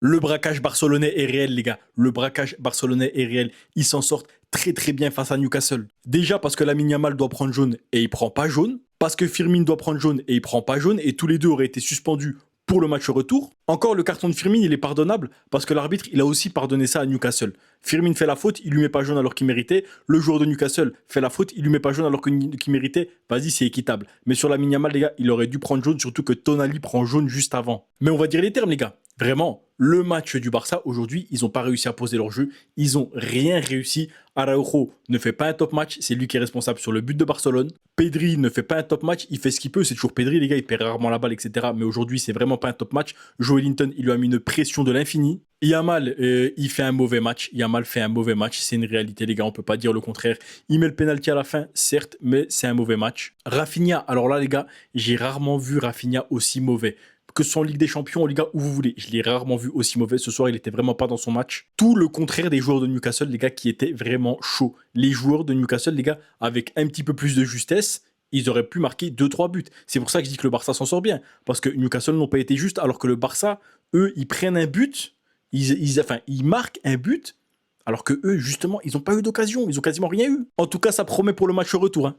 Le braquage barcelonais est réel, les gars. Le braquage barcelonais est réel. Ils s'en sortent très très bien face à Newcastle. Déjà parce que Lamine Yamal doit prendre jaune et il prend pas jaune. Parce que Firmine doit prendre jaune et il prend pas jaune. Et tous les deux auraient été suspendus pour le match retour. Encore le carton de Firmine, il est pardonnable parce que l'arbitre, il a aussi pardonné ça à Newcastle. Firmine fait la faute, il lui met pas jaune alors qu'il méritait. Le joueur de Newcastle fait la faute, il lui met pas jaune alors qu'il méritait. Vas-y, c'est équitable. Mais sur Lamine Yamal, les gars, il aurait dû prendre jaune, surtout que Tonali prend jaune juste avant. Mais on va dire les termes, les gars. Vraiment, le match du Barça, aujourd'hui, ils n'ont pas réussi à poser leur jeu. Ils n'ont rien réussi. Araujo ne fait pas un top match. C'est lui qui est responsable sur le but de Barcelone. Pedri ne fait pas un top match. Il fait ce qu'il peut. C'est toujours Pedri, les gars. Il perd rarement la balle, etc. Mais aujourd'hui, c'est vraiment pas un top match. Joel Linton, il lui a mis une pression de l'infini. Yamal, il fait un mauvais match. Yamal fait un mauvais match. C'est une réalité, les gars. On peut pas dire le contraire. Il met le penalty à la fin, certes, mais c'est un mauvais match. Rafinha, alors là, les gars, j'ai rarement vu Rafinha aussi mauvais. Que ce soit en Ligue des Champions, en Liga, où vous voulez. Je l'ai rarement vu aussi mauvais. Ce soir, il était vraiment pas dans son match. Tout le contraire des joueurs de Newcastle, les gars, qui étaient vraiment chauds. Les joueurs de Newcastle, les gars, avec un petit peu plus de justesse, ils auraient pu marquer 2-3 buts. C'est pour ça que je dis que le Barça s'en sort bien. Parce que Newcastle n'ont pas été justes, alors que le Barça, eux, ils prennent un but, ils marquent un but, alors que eux, justement, ils n'ont pas eu d'occasion. Ils ont quasiment rien eu. En tout cas, ça promet pour le match retour, hein.